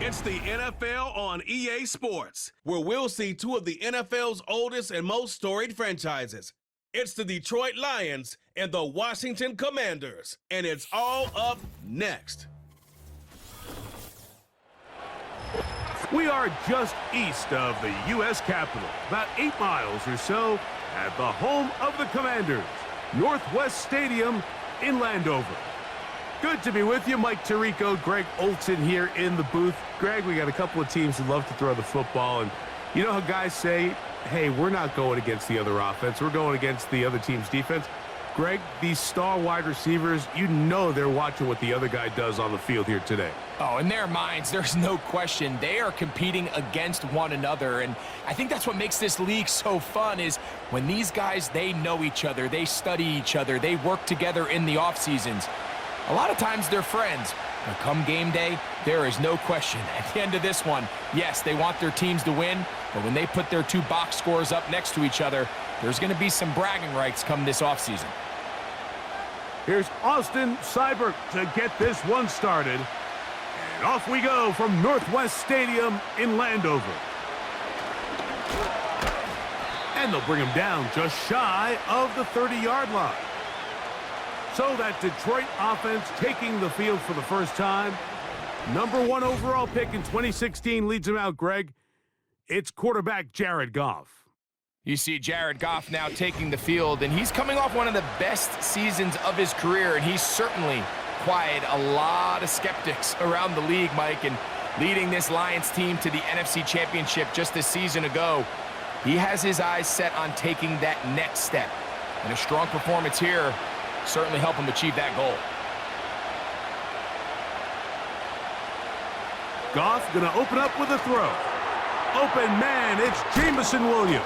It's the NFL on EA Sports, where we'll see two of the NFL's oldest and most storied franchises. It's the Detroit Lions and the Washington Commanders, and it's all up next. We are just east of the U.S. Capitol, about 8 miles or so, at the home of the Commanders, Northwest Stadium in Landover. Good to be with you. Mike Tirico, Greg Olson here in the booth. Greg, we got a couple of teams who love to throw the football, and you know how guys say, hey, we're not going against the other offense. We're going against the other team's defense. Greg, these star wide receivers, you know they're watching what the other guy does on the field here today. Oh, in their minds, there's no question. They are competing against one another, and I think that's what makes this league so fun is when these guys, they know each other, they study each other, they work together in the off seasons. A lot of times they're friends, but come game day, there is no question. At the end of this one, yes, they want their teams to win, but when they put their two box scores up next to each other, there's going to be some bragging rights come this offseason. Here's Austin Seibert to get this one started. And off we go from Northwest Stadium in Landover. And they'll bring him down just shy of the 30-yard line. So that Detroit offense taking the field for the first time. Number 1 overall pick in 2016 leads him out, Greg. It's quarterback Jared Goff. You see Jared Goff now taking the field, and he's coming off one of the best seasons of his career, and he's certainly quieted a lot of skeptics around the league, Mike, and leading this Lions team to the NFC Championship just a season ago. He has his eyes set on taking that next step, and a strong performance here certainly help him achieve that goal. Goff gonna open up with a throw. Open man, it's Jameson Williams.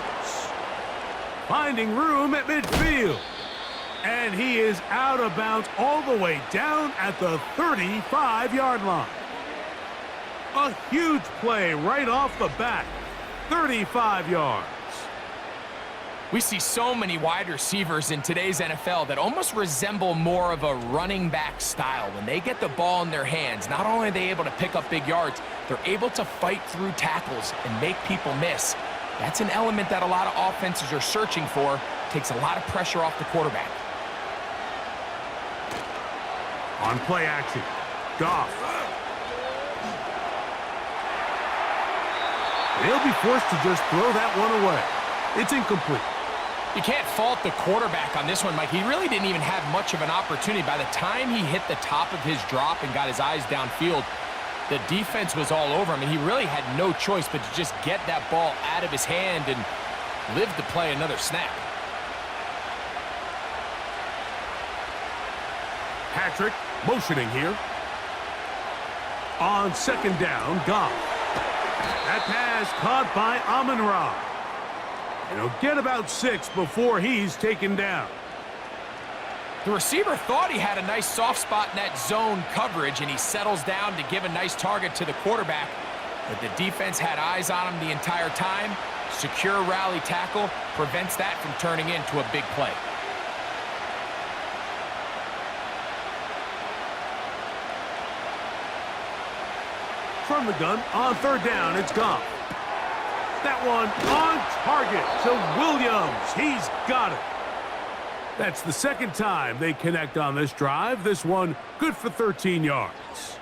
Finding room at midfield. And he is out of bounds all the way down at the 35-yard line. A huge play right off the bat. 35 yards. We see so many wide receivers in today's NFL that almost resemble more of a running back style. When they get the ball in their hands, not only are they able to pick up big yards, they're able to fight through tackles and make people miss. That's an element that a lot of offenses are searching for. Takes a lot of pressure off the quarterback. On play action, Goff. They'll be forced to just throw that one away. It's incomplete. You can't fault the quarterback on this one, Mike. He really didn't even have much of an opportunity. By the time he hit the top of his drop and got his eyes downfield, the defense was all over him, and he really had no choice but to just get that ball out of his hand and live to play another snap. Patrick motioning here. On second down, Goff. That pass caught by Amon-Ra. And he'll get about 6 before he's taken down. The receiver thought he had a nice soft spot in that zone coverage, and he settles down to give a nice target to the quarterback. But the defense had eyes on him the entire time. Secure rally tackle prevents that from turning into a big play. From the gun, on third down, it's Goff. That one on target to Williams. He's got it. That's the second time they connect on this drive. This one good for 13 yards.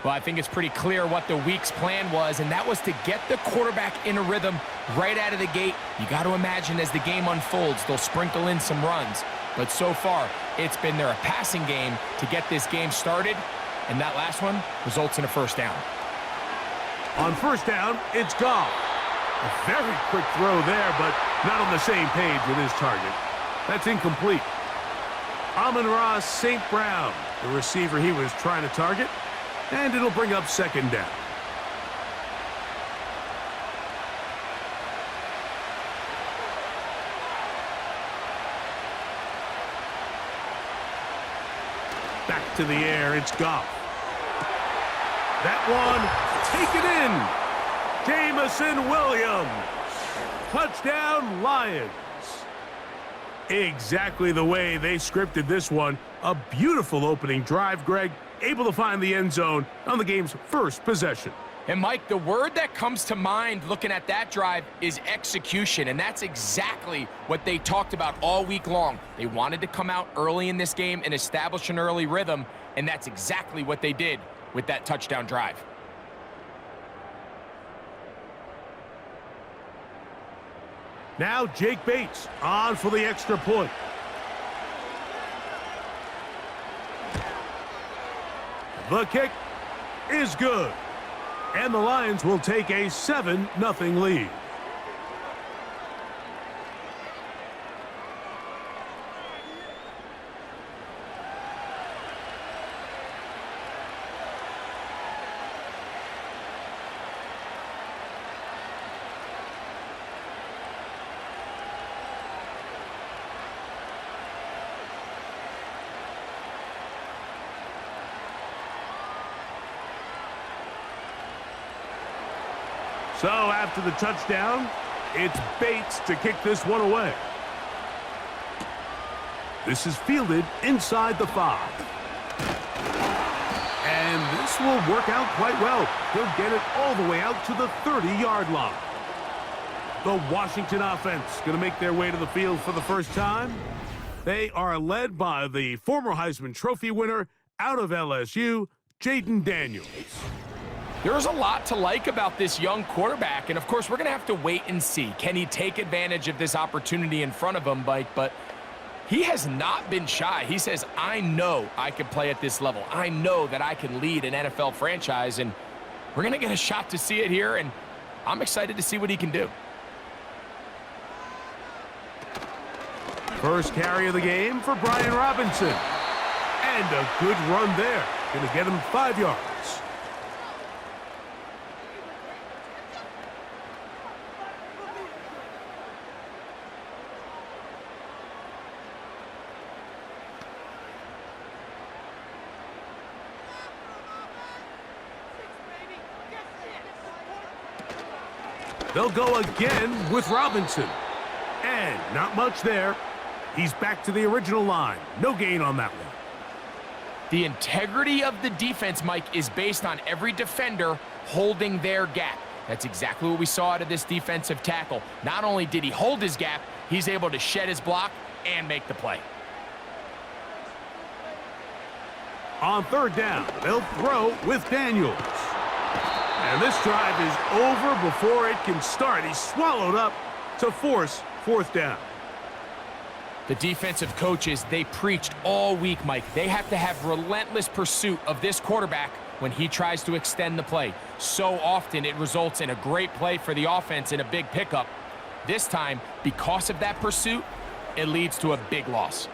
Well, I think it's pretty clear what the week's plan was, and that was to get the quarterback in a rhythm right out of the gate. You got to imagine as the game unfolds, they'll sprinkle in some runs. But so far, it's been their passing game to get this game started, and that last one results in a first down. On first down, it's Goff. A very quick throw there, but not on the same page with his target. That's incomplete. Amon-Ra St. Brown, the receiver he was trying to target, and it'll bring up second down. Back to the air, it's Goff. That one, taken in. Jameson Williams. Touchdown, Lions. Exactly the way they scripted this one. A beautiful opening drive, Greg, able to find the end zone on the game's first possession. And Mike, the word that comes to mind looking at that drive is execution, and that's exactly what they talked about all week long. They wanted to come out early in this game and establish an early rhythm, and that's exactly what they did with that touchdown drive. Now Jake Bates on for the extra point. The kick is good. And the Lions will take a 7-0 lead. So after the touchdown, it's Bates to kick this one away. This is fielded inside the 5. And this will work out quite well. He'll get it all the way out to the 30-yard line. The Washington offense going to make their way to the field for the first time. They are led by the former Heisman Trophy winner out of LSU, Jaden Daniels. There's a lot to like about this young quarterback, and of course, we're going to have to wait and see. Can he take advantage of this opportunity in front of him, Mike? But he has not been shy. He says, I know I can play at this level. I know that I can lead an NFL franchise, and we're going to get a shot to see it here, and I'm excited to see what he can do. First carry of the game for Brian Robinson. And a good run there. Going to get him 5 yards. They'll go again with Robinson. And not much there. He's back to the original line. No gain on that one. The integrity of the defense, Mike, is based on every defender holding their gap. That's exactly what we saw out of this defensive tackle. Not only did he hold his gap, he's able to shed his block and make the play. On third down, they'll throw with Daniels. And this drive is over before it can start. He's swallowed up to force fourth down. The defensive coaches, they preached all week, Mike. They have to have relentless pursuit of this quarterback when he tries to extend the play. So often it results in a great play for the offense and a big pickup. This time, because of that pursuit, it leads to a big loss.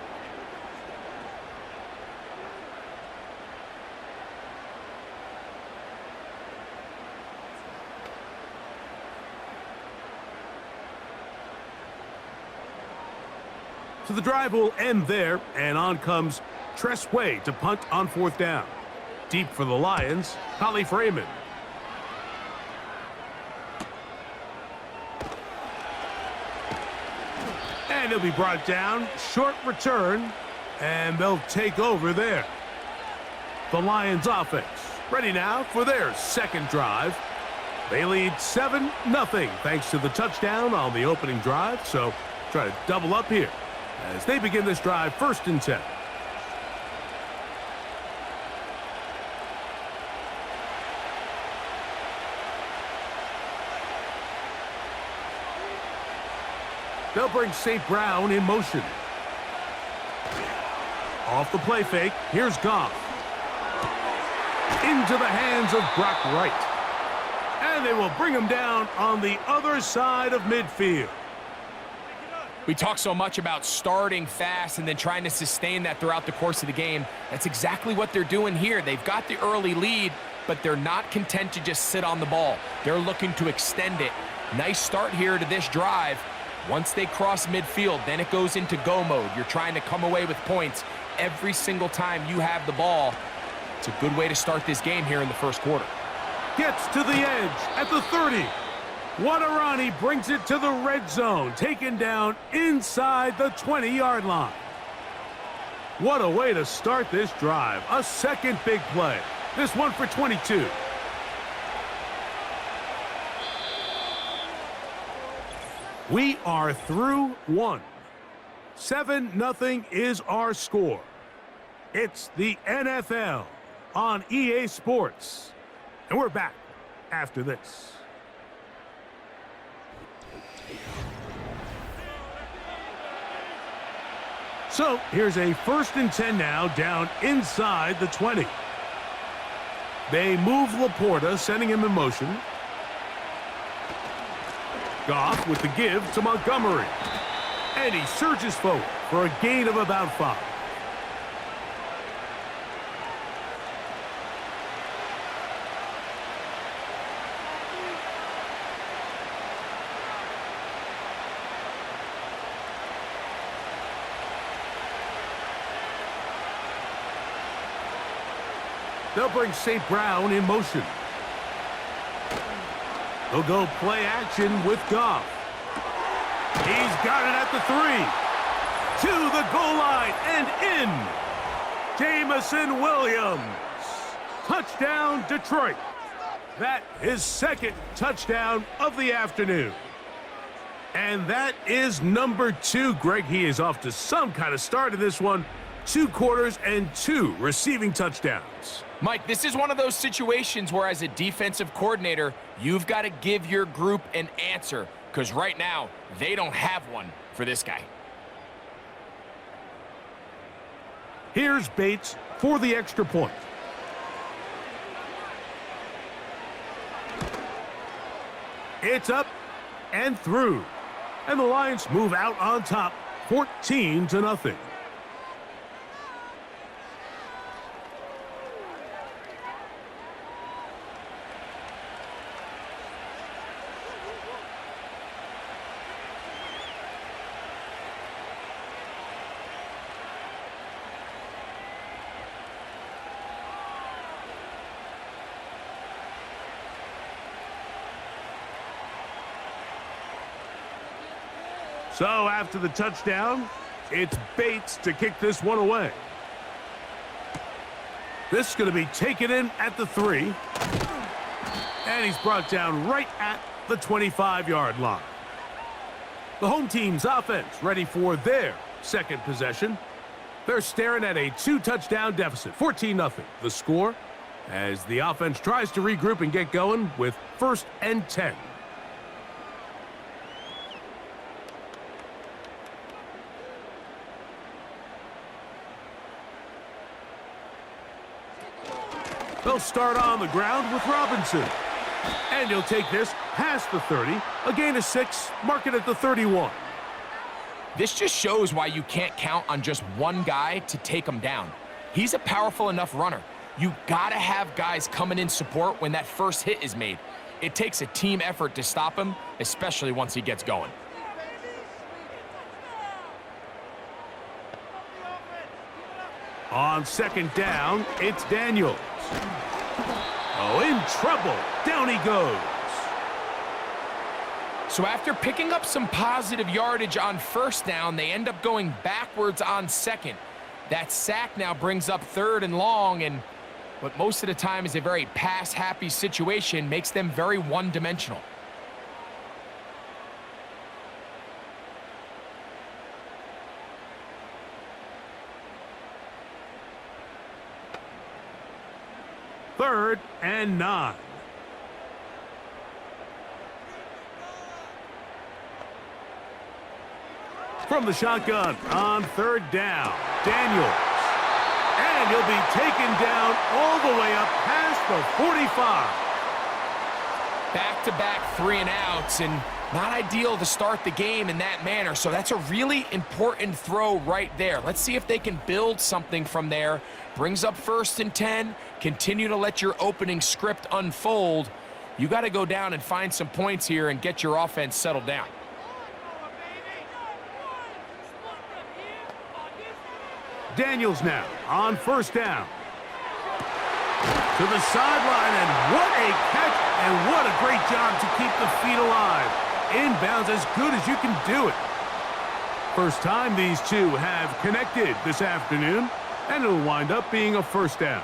So the drive will end there, and on comes Tress Way to punt on fourth down. Deep for the Lions, Holly Freeman. And he'll be brought down, short return, and they'll take over there. The Lions offense ready now for their second drive. They lead 7-0 thanks to the touchdown on the opening drive, so try to double up here as they begin this drive 1st and 10. They'll bring St. Brown in motion. Off the play fake, here's Goff. Into the hands of Brock Wright. And they will bring him down on the other side of midfield. We talk so much about starting fast and then trying to sustain that throughout the course of the game. That's exactly what they're doing here. They've got the early lead, but they're not content to just sit on the ball. They're looking to extend it. Nice start here to this drive. Once they cross midfield, then it goes into go mode. You're trying to come away with points every single time you have the ball. It's a good way to start this game here in the first quarter. Gets to the edge at the 30. Waterani brings it to the red zone, taken down inside the 20-yard line. What a way to start this drive. A second big play. This one for 22. We are through one. 7-0 is our score. It's the NFL on EA Sports. And we're back after this. So here's a 1st and 10 now, down inside the 20. They move Laporta, sending him in motion. Goff with the give to Montgomery. And he surges forward for a gain of about 5. They'll bring St. Brown in motion. They'll go play action with Goff. He's got it at the 3. To the goal line and in. Jamison Williams. Touchdown, Detroit. That is 2nd touchdown of the afternoon. And that is number 2. Greg, he is off to some kind of start in this one. 2 quarters and 2 receiving touchdowns. Mike, this is one of those situations where as a defensive coordinator, you've got to give your group an answer, because right now, they don't have one for this guy. Here's Bates for the extra point. It's up and through. And the Lions move out on top, 14-0. So after the touchdown, it's Bates to kick this one away. This is going to be taken in at the 3. And he's brought down right at the 25-yard line. The home team's offense ready for their 2nd possession. They're staring at a 2-touchdown deficit, 14-0. The score as the offense tries to regroup and get going with 1st and 10. They'll start on the ground with Robinson. And he'll take this past the 30. A gain of 6, mark it at the 31. This just shows why you can't count on just one guy to take him down. He's a powerful enough runner. You gotta have guys coming in support when that first hit is made. It takes a team effort to stop him, especially once he gets going. On 2nd down, it's Daniels. Oh, in trouble. Down he goes. So after picking up some positive yardage on 1st down, they end up going backwards on 2nd. That sack now brings up 3rd and long, and what most of the time is a very pass-happy situation makes them very one-dimensional. Third and 9. From the shotgun on 3rd down, Daniels. And he'll be taken down all the way up past the 45. Back-to-back 3-and-outs, and not ideal to start the game in that manner. So that's a really important throw right there. Let's see if they can build something from there. Brings up 1st and 10. Continue to let your opening script unfold. You got to go down and find some points here and get your offense settled down. Daniels now on 1st down. To the sideline, and what a catch, and what a great job to keep the feet alive. Inbounds as good as you can do it. First time these two have connected this afternoon, and it'll wind up being a first down.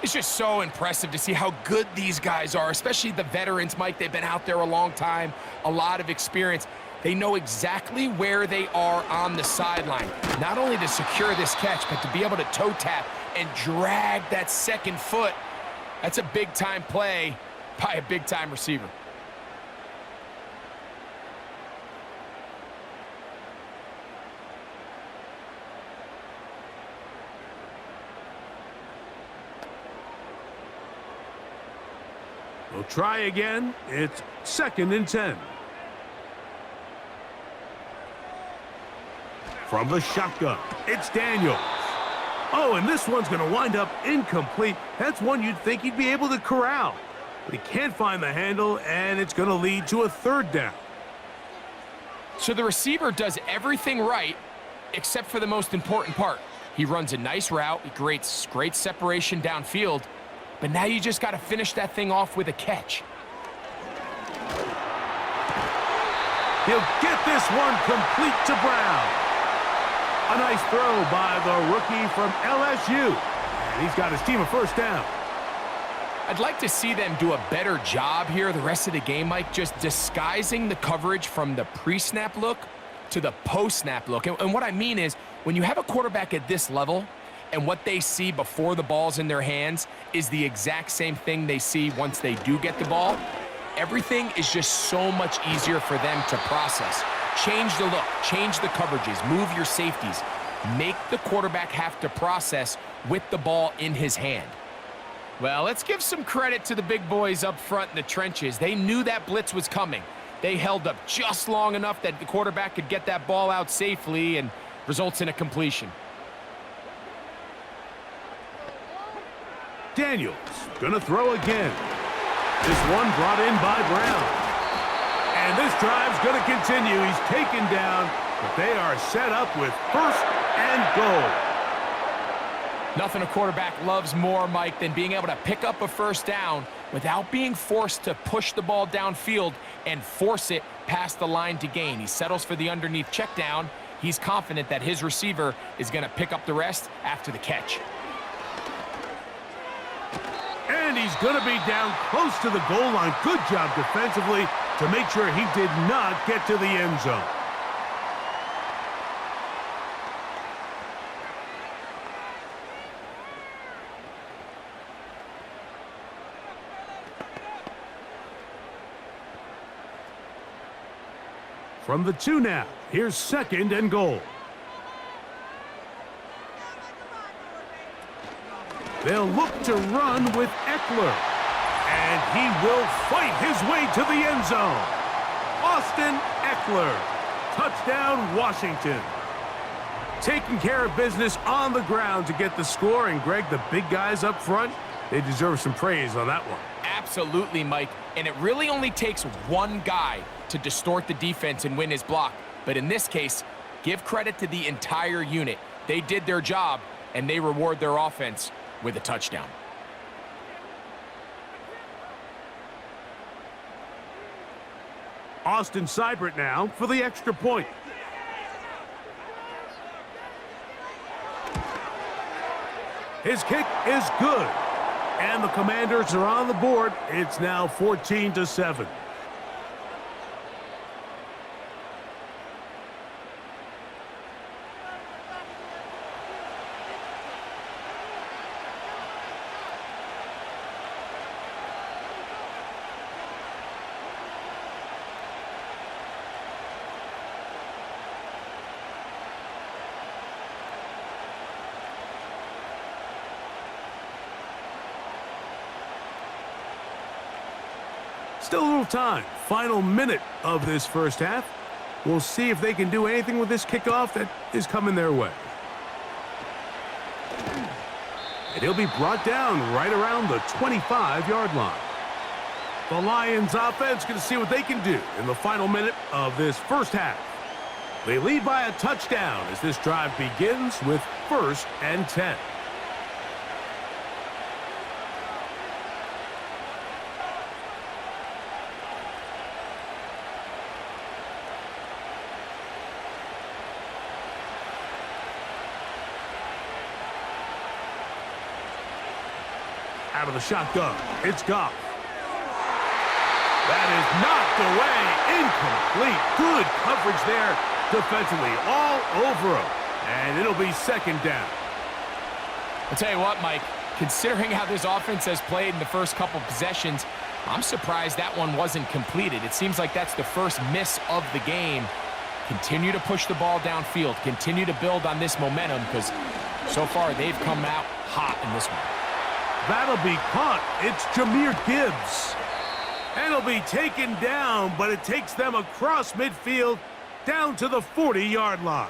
It's just so impressive to see how good these guys are, especially the veterans, Mike. They've been out there a long time, a lot of experience. They know exactly where they are on the sideline, not only to secure this catch, but to be able to toe tap and drag that second foot. That's a big-time play by a big-time receiver. We'll try again. It's 2nd and 10. From the shotgun, it's Daniels. Oh, and this one's going to wind up incomplete. That's one you'd think he'd be able to corral. But he can't find the handle, and it's going to lead to a 3rd down. So the receiver does everything right, except for the most important part. He runs a nice route, he creates great separation downfield, but now you just got to finish that thing off with a catch. He'll get this one complete to Brown. A nice throw by the rookie from LSU. And he's got his team a first down. I'd like to see them do a better job here the rest of the game, Mike, just disguising the coverage from the pre-snap look to the post-snap look. And what I mean is, when you have a quarterback at this level, and what they see before the ball's in their hands is the exact same thing they see once they do get the ball, everything is just so much easier for them to process. Change the look, change the coverages, move your safeties. Make the quarterback have to process with the ball in his hand. Well, let's give some credit to the big boys up front in the trenches. They knew that blitz was coming. They held up just long enough that the quarterback could get that ball out safely and results in a completion. Daniels gonna throw again. This one brought in by Brown. And this drive's gonna continue. He's taken down, but they are set up with 1st and goal. Nothing a quarterback loves more, Mike, than being able to pick up a first down without being forced to push the ball downfield and force it past the line to gain. He settles for the underneath check down. He's confident that his receiver is gonna pick up the rest after the catch. And he's going to be down close to the goal line. Good job defensively to make sure he did not get to the end zone. From the 2 now, here's 2nd and goal. They'll look to run with Eckler. And he will fight his way to the end zone. Austin Eckler. Touchdown, Washington. Taking care of business on the ground to get the score. And, Greg, the big guys up front, they deserve some praise on that one. Absolutely, Mike. And it really only takes one guy to distort the defense and win his block. But in this case, give credit to the entire unit. They did their job, and they reward their offense with a touchdown. Austin Seibert now for the extra point. His kick is good. And the Commanders are on the board. It's now 14-7. Still a little time. Final minute of this first half. We'll see if they can do anything with this kickoff that is coming their way. And he'll be brought down right around the 25-yard line. The Lions offense going to see what they can do in the final minute of this first half. They lead by a touchdown as this drive begins with 1st and 10. Out of the shotgun, it's Goff. That is knocked away, incomplete. Good coverage there defensively, all over him. And it'll be second down. I'll tell you what, Mike, considering how this offense has played in the first couple possessions, I'm surprised that one wasn't completed. It seems like that's the first miss of the game. Continue to push the ball downfield. Continue to build on this momentum because so far they've come out hot in this one. That'll be caught. It's Jahmyr Gibbs. And it'll be taken down, but it takes them across midfield down to the 40-yard line.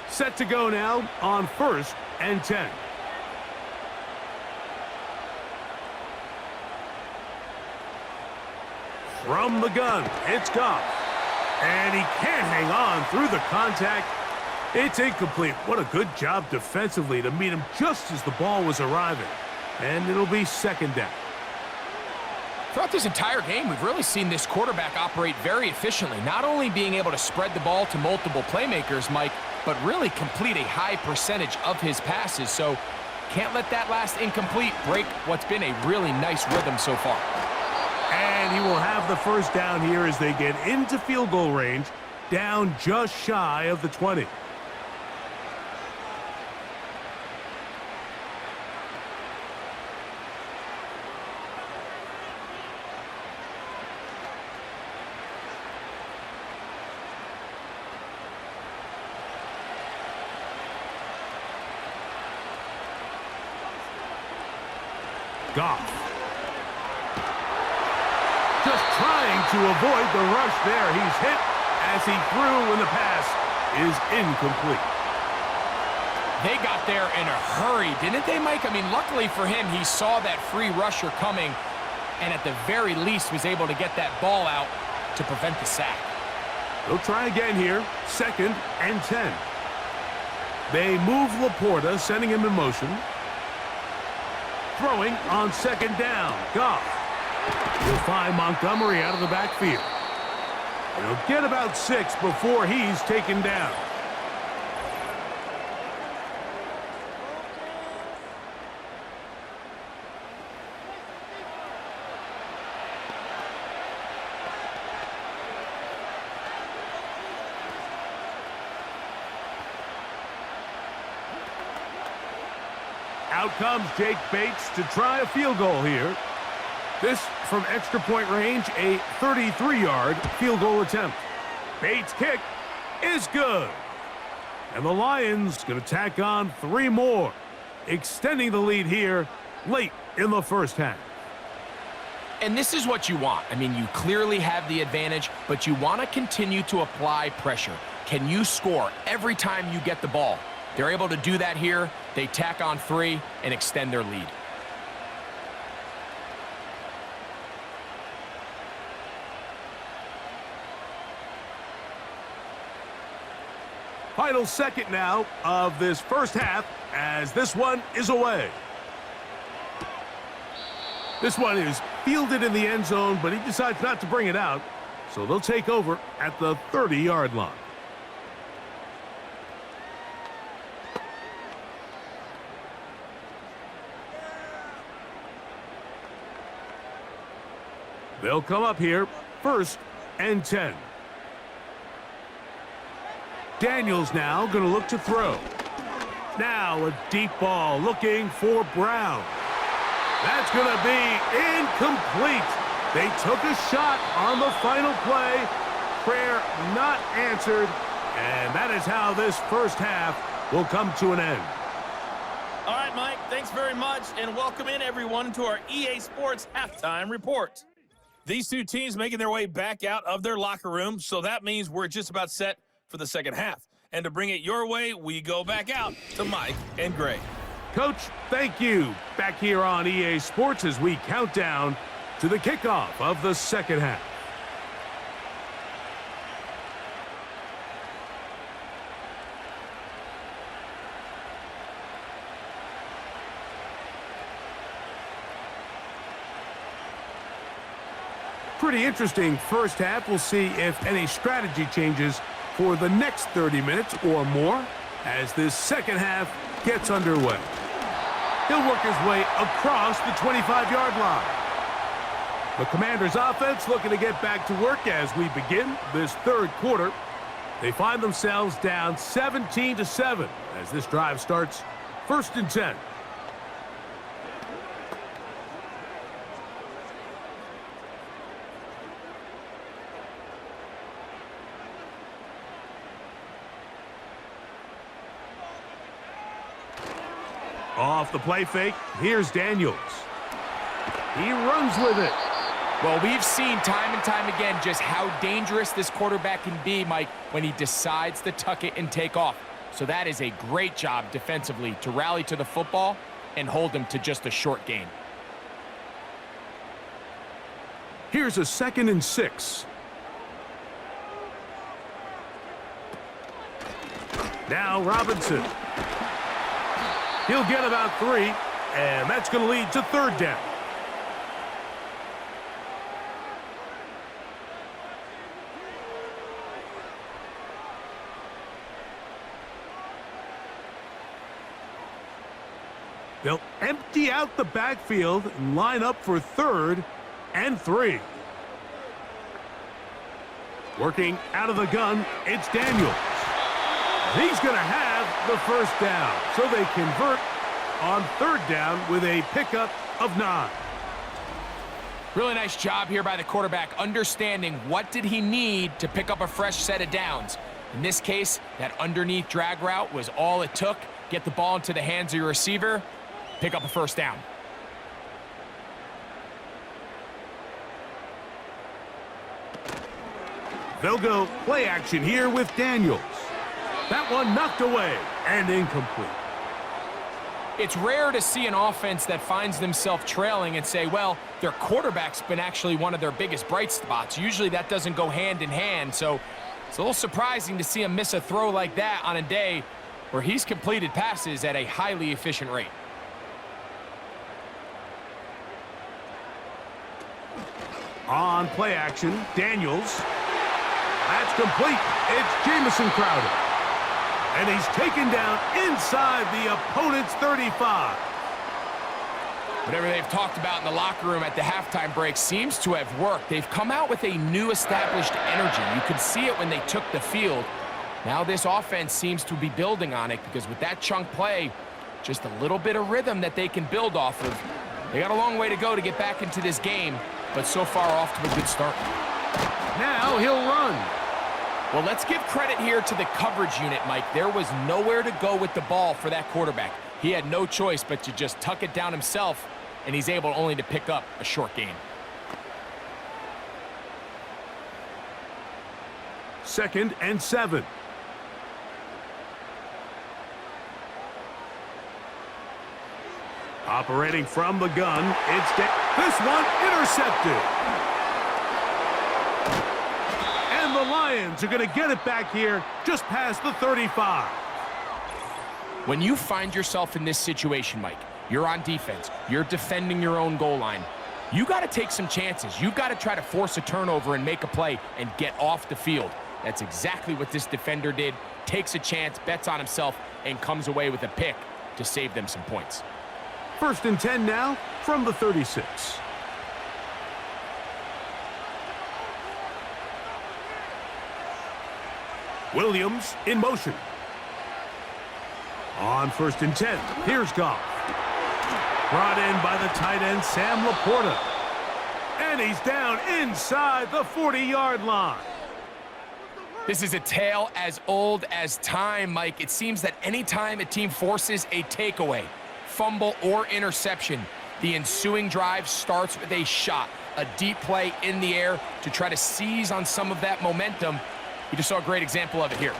Set to go now on 1st and 10. From the gun, it's Goff. And he can't hang on through the contact. It's incomplete. What a good job defensively to meet him just as the ball was arriving. And it'll be second down. Throughout this entire game, we've really seen this quarterback operate very efficiently, not only being able to spread the ball to multiple playmakers, Mike, but really complete a high percentage of his passes. So can't let that last incomplete break what's been a really nice rhythm so far. And he will have the first down here as they get into field goal range, down just shy of the 20. Goff. Just trying to avoid the rush there. He's hit as he threw when the pass is incomplete. They got there in a hurry, didn't they, Mike? I mean, luckily for him, he saw that free rusher coming and at the very least was able to get that ball out to prevent the sack. They'll try again here. 2nd and 10. They move Laporta, sending him in motion. Throwing on 2nd down. Goff will find Montgomery out of the backfield. He'll get about 6 before he's taken down. Out comes Jake Bates to try a field goal here. This from extra point range, a 33-yard field goal attempt. Bates' kick is good. And the Lions going to tack on 3 more, extending the lead here late in the first half. And this is what you want. I mean, you clearly have the advantage, but you want to continue to apply pressure. Can you score every time you get the ball? They're able to do that here. They tack on 3 and extend their lead. Final second now of this first half as this one is away. This one is fielded in the end zone, but he decides not to bring it out. So they'll take over at the 30-yard line. They'll come up here, 1st and 10. Daniels now going to look to throw. Now a deep ball looking for Brown. That's going to be incomplete. They took a shot on the final play. Prayer not answered. And that is how this first half will come to an end. All right, Mike, thanks very much, and welcome in, everyone, to our EA Sports Halftime Report. These two teams making their way back out of their locker room, so that means we're just about set for the second half. And to bring it your way, we go back out to Mike and Gray. Coach, thank you. Back here on EA Sports as we count down to the kickoff of the second half. Pretty interesting first half. We'll see if any strategy changes for the next 30 minutes or more as this second half gets underway. He'll work his way across the 25-yard line. The Commanders' offense looking to get back to work as we begin this third quarter. They find themselves down 17-7 as this drive starts 1st and 10. Off the play fake, here's Daniels. He runs with it. Well, we've seen time and time again just how dangerous this quarterback can be, Mike, when he decides to tuck it and take off. So that is a great job defensively to rally to the football and hold him to just a short gain. Here's a 2nd and 6. Now Robinson. He'll get about 3, and that's going to lead to 3rd down. They'll empty out the backfield and line up for 3rd and 3. Working out of the gun, it's Daniels. He's going to have the 1st down, so they convert on 3rd down with a pickup of 9. Really nice job here by the quarterback, understanding what did he need to pick up a fresh set of downs. In this case, that underneath drag route was all it took. Get the ball into the hands of your receiver, pick up a 1st down. They'll go play action here with Daniels. That one knocked away and incomplete. It's rare to see an offense that finds themselves trailing and say, well, their quarterback's been actually one of their biggest bright spots. Usually that doesn't go hand in hand, so it's a little surprising to see him miss a throw like that on a day where he's completed passes at a highly efficient rate. On play action, Daniels. That's complete. It's Jamison Crowder. And he's taken down inside the opponent's 35. Whatever they've talked about in the locker room at the halftime break seems to have worked. They've come out with a new established energy. You could see it when they took the field. Now this offense seems to be building on it because with that chunk play, just a little bit of rhythm that they can build off of. They got a long way to go to get back into this game, but so far off to a good start. Now he'll run. Well, let's give credit here to the coverage unit, Mike. There was nowhere to go with the ball for that quarterback. He had no choice but to just tuck it down himself, and he's able only to pick up a short gain. 2nd and 7. Operating from the gun, it's this one intercepted. And the Lions are going to get it back here just past the 35. When you find yourself in this situation, Mike, you're on defense, you're defending your own goal line, you got to take some chances. You've got to try to force a turnover and make a play and get off the field. That's exactly what this defender did. Takes a chance, bets on himself, and comes away with a pick to save them some points. 1st and 10 now from the 36. Williams in motion. On 1st and 10, here's Goff. Brought in by the tight end, Sam Laporta. And he's down inside the 40-yard line. This is a tale as old as time, Mike. It seems that anytime a team forces a takeaway, fumble, or interception, the ensuing drive starts with a shot, a deep play in the air to try to seize on some of that momentum. You just saw a great example of it here.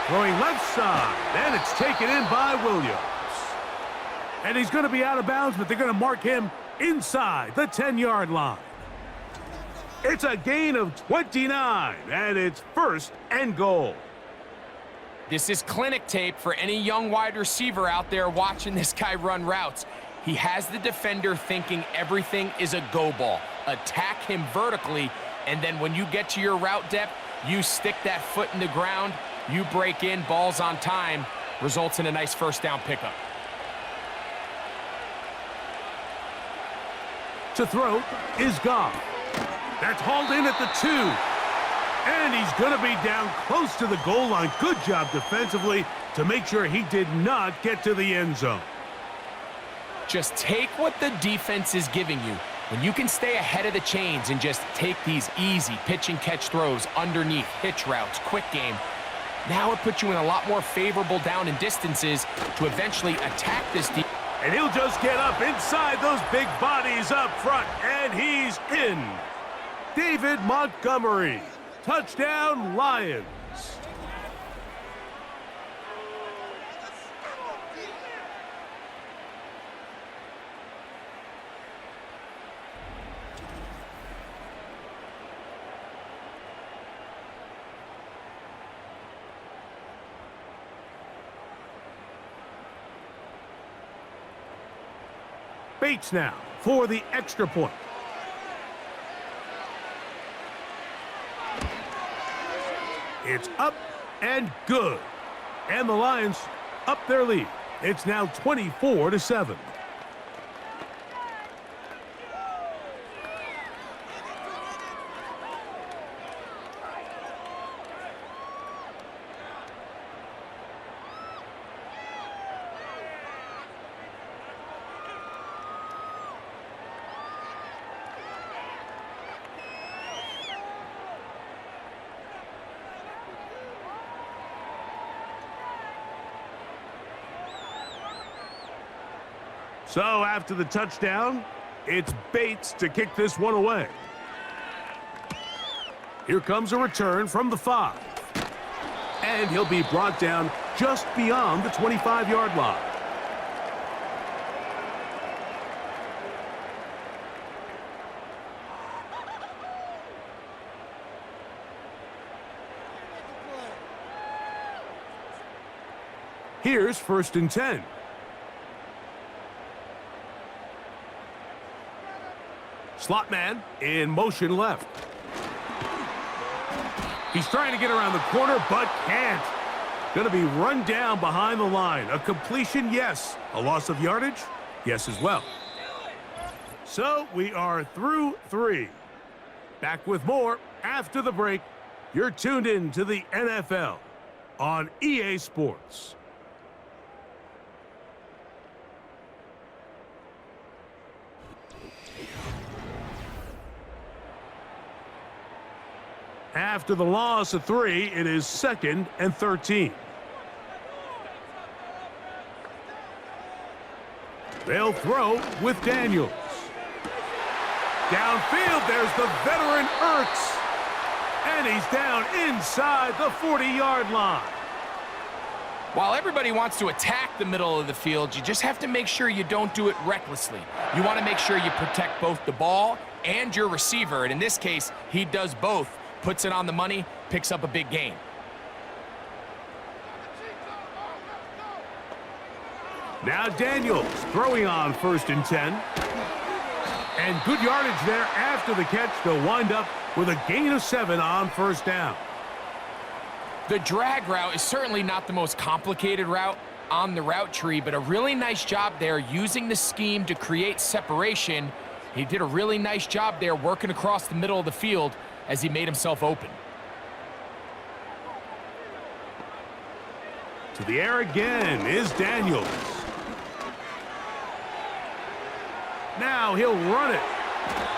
Throwing left side, and it's taken in by Williams. And he's going to be out of bounds, but they're going to mark him inside the 10-yard line. It's a gain of 29, and it's 1st and goal. This is clinic tape for any young wide receiver out there watching this guy run routes. He has the defender thinking everything is a go ball. Attack him vertically, and then when you get to your route depth, you stick that foot in the ground, you break in, balls on time, results in a nice first down pickup. To throw is Goff. That's hauled in at the 2. And he's going to be down close to the goal line. Good job defensively to make sure he did not get to the end zone. Just take what the defense is giving you. When you can stay ahead of the chains and just take these easy pitch and catch throws underneath, hitch routes, quick game, now it puts you in a lot more favorable down and distances to eventually attack this defense. And he'll just get up inside those big bodies up front, and he's in. David Montgomery, touchdown Lions. Bates now for the extra point. It's up and good. And the Lions up their lead. It's now 24-7. So after the touchdown, it's Bates to kick this one away. Here comes a return from the 5. And he'll be brought down just beyond the 25-yard line. Here's 1st and 10. Slot man in motion left. He's trying to get around the corner, but can't. Going to be run down behind the line. A completion, yes. A loss of yardage, yes as well. So we are through 3. Back with more after the break. You're tuned in to the NFL on EA Sports. After the loss of 3, it is 2nd and 13. They'll throw with Daniels. Downfield, there's the veteran Ertz. And he's down inside the 40-yard line. While everybody wants to attack the middle of the field, you just have to make sure you don't do it recklessly. You want to make sure you protect both the ball and your receiver. And in this case, he does both. Puts it on the money, picks up a big gain. Now Daniels throwing on 1st and 10. And good yardage there after the catch. They'll wind up with a gain of 7 on 1st down. The drag route is certainly not the most complicated route on the route tree, but a really nice job there using the scheme to create separation. He did a really nice job there working across the middle of the field as he made himself open. To the air again is Daniels. Now he'll run it.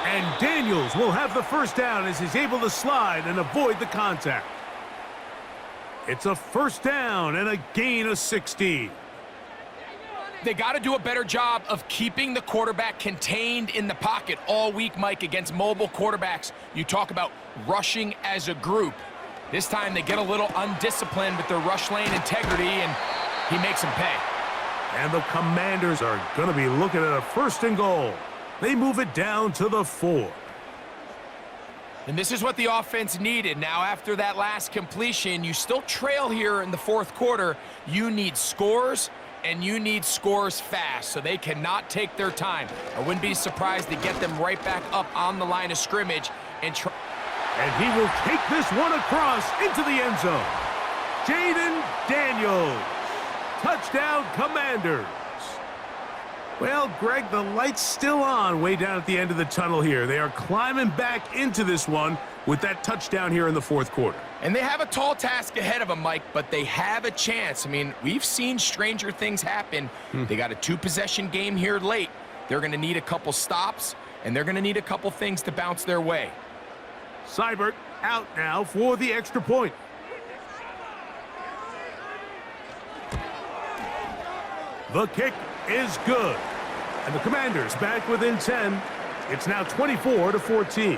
And Daniels will have the 1st down as he's able to slide and avoid the contact. It's a 1st down and a gain of 16. They got to do a better job of keeping the quarterback contained in the pocket all week, Mike, against mobile quarterbacks. You talk about rushing as a group. This time they get a little undisciplined with their rush lane integrity, and he makes them pay. And the Commanders are going to be looking at a 1st and goal. They move it down to the 4. And this is what the offense needed. Now, after that last completion, you still trail here in the 4th quarter. You need scores and you need scores fast, so they cannot take their time. I wouldn't be surprised to get them right back up on the line of scrimmage and try. And he will take this one across into the end zone. Jaden Daniels. Touchdown, Commanders. Well, Greg, the light's still on way down at the end of the tunnel here. They are climbing back into this one with that touchdown here in the fourth quarter. And they have a tall task ahead of them, Mike, but they have a chance. I mean, we've seen stranger things happen. They got a two-possession game here late. They're going to need a couple stops, and they're going to need a couple things to bounce their way. Seibert out now for the extra point. The kick is good. And the Commanders back within 10. It's now 24-14.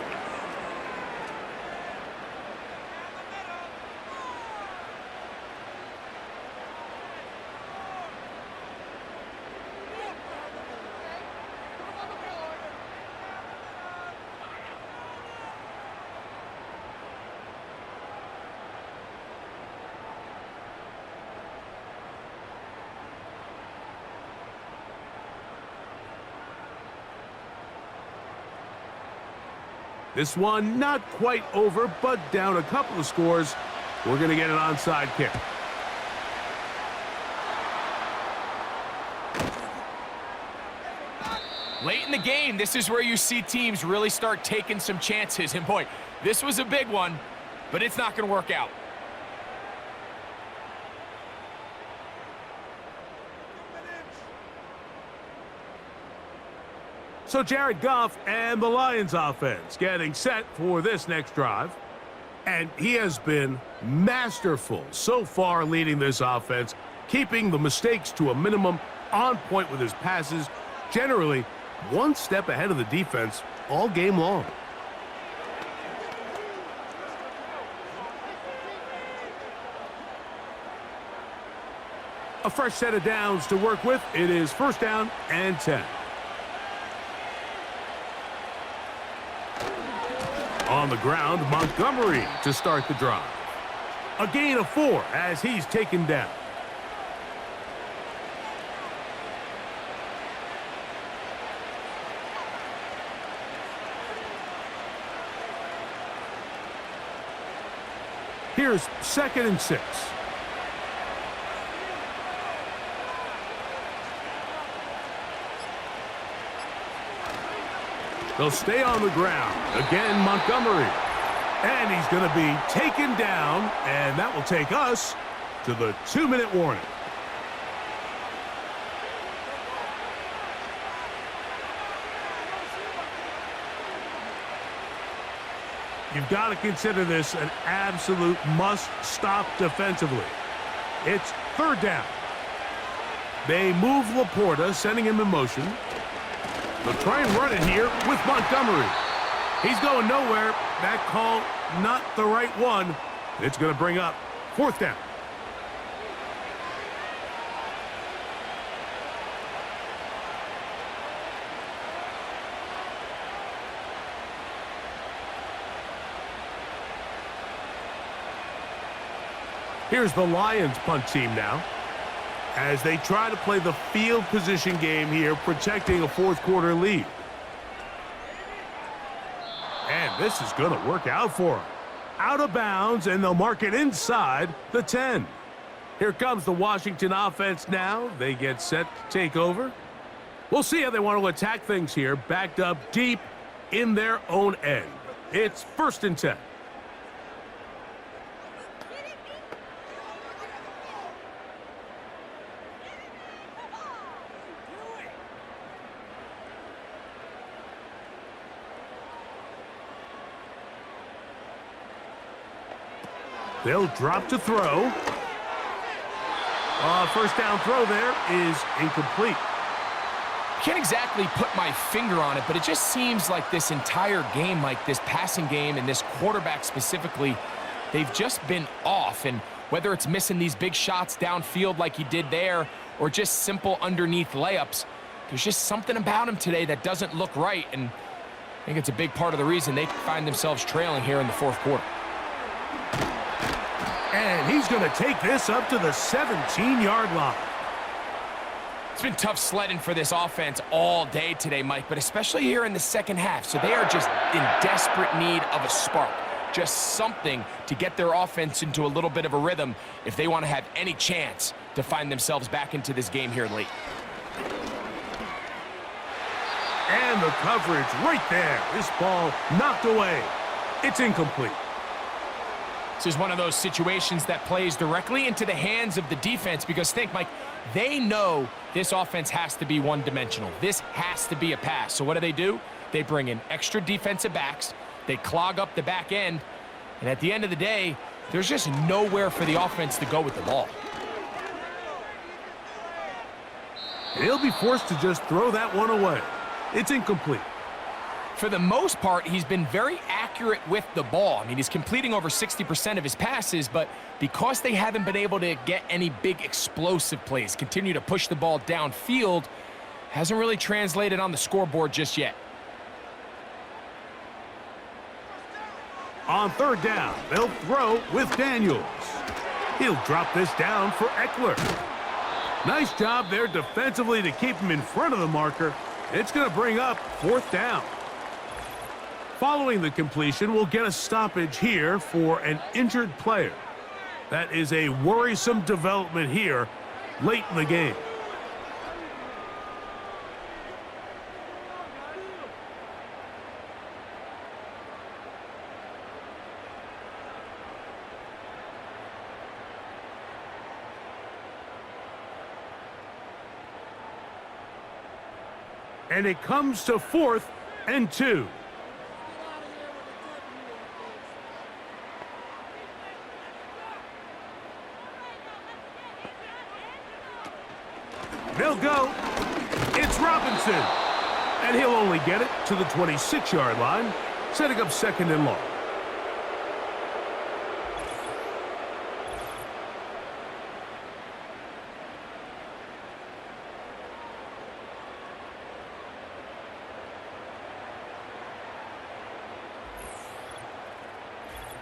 This one not quite over, but down a couple of scores. We're going to get an onside kick. Late in the game, this is where you see teams really start taking some chances. And boy, this was a big one, but it's not going to work out. So Jared Goff and the Lions offense getting set for this next drive. And he has been masterful so far leading this offense, keeping the mistakes to a minimum, on point with his passes, generally one step ahead of the defense all game long. A fresh set of downs to work with. It is first down and 10. On the ground, Montgomery to start the drive. A gain of 4 as he's taken down. Here's 2nd and 6. They'll stay on the ground. Again, Montgomery. And he's going to be taken down, and that will take us to the 2-minute warning. You've got to consider this an absolute must-stop defensively. It's 3rd down. They move Laporta, sending him in motion. They'll try and run it here with Montgomery. He's going nowhere. That call, not the right one. It's going to bring up 4th down. Here's the Lions punt team now, as they try to play the field position game here, protecting a fourth quarter lead. And this is going to work out for them. Out of bounds, and they'll mark it inside the 10. Here comes the Washington offense now. They get set to take over. We'll see how they want to attack things here, backed up deep in their own end. It's 1st and 10. They'll drop to throw. First down throw there is incomplete. Can't exactly put my finger on it, but it just seems like this entire game, like this passing game and this quarterback specifically, they've just been off. And whether it's missing these big shots downfield like he did there or just simple underneath layups, there's just something about him today that doesn't look right. And I think it's a big part of the reason they find themselves trailing here in the fourth quarter. And he's going to take this up to the 17-yard line. It's been tough sledding for this offense all day today, Mike, but especially here in the second half. So they are just in desperate need of a spark, just something to get their offense into a little bit of a rhythm if they want to have any chance to find themselves back into this game here late. And the coverage right there. This ball knocked away. It's incomplete. This is one of those situations that plays directly into the hands of the defense because think, Mike, they know this offense has to be one-dimensional. This has to be a pass. So what do? They bring in extra defensive backs. They clog up the back end. And at the end of the day, there's just nowhere for the offense to go with the ball. He'll be forced to just throw that one away. It's incomplete. For the most part, he's been very accurate with the ball. I mean, he's completing over 60% of his passes, but because they haven't been able to get any big explosive plays, continue to push the ball downfield, hasn't really translated on the scoreboard just yet. On third down, they'll throw with Daniels. He'll drop this down for Eckler. Nice job there defensively to keep him in front of the marker. It's going to bring up fourth down. Following the completion, we'll get a stoppage here for an injured player. That is a worrisome development here late in the game. And it comes to 4th and 2. They'll go. It's Robinson. And he'll only get it to the 26-yard line, setting up second and long.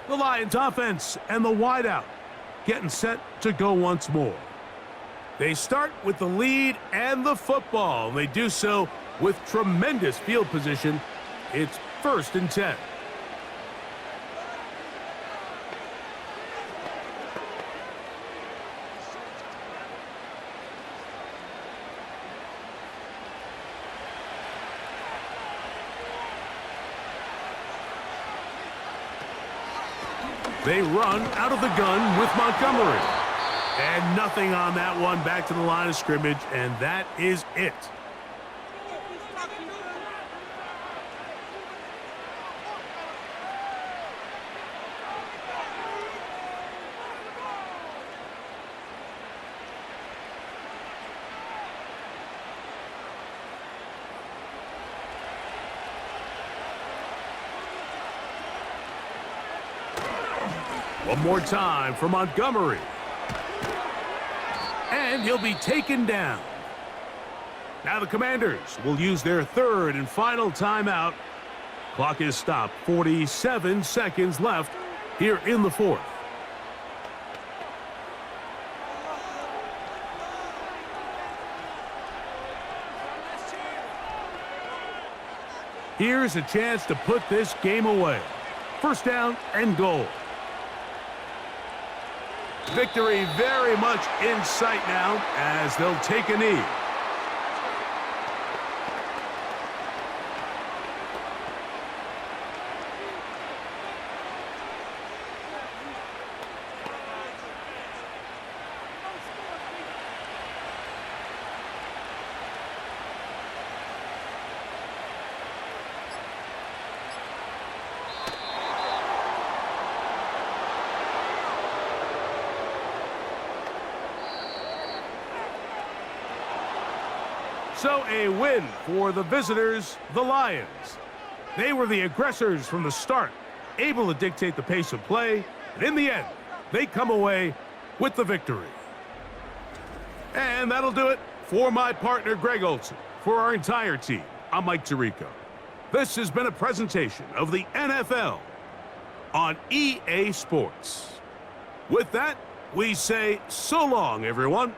The Lions offense and the wideout getting set to go once more. They start with the lead and the football. They do so with tremendous field position. It's 1st and 10. They run out of the gun with Montgomery. And nothing on that one, back to the line of scrimmage, and that is it. One more time for Montgomery. And he'll be taken down. Now the Commanders will use their 3rd and final timeout. Clock is stopped. 47 seconds left here in the 4th. Here's a chance to put this game away. 1st down and goal. Victory very much in sight now as they'll take a knee. So a win for the visitors, the Lions. They were the aggressors from the start, able to dictate the pace of play, and in the end, they come away with the victory. And that'll do it for my partner, Greg Olson. For our entire team, I'm Mike Tirico. This has been a presentation of the NFL on EA Sports. With that, we say so long, everyone.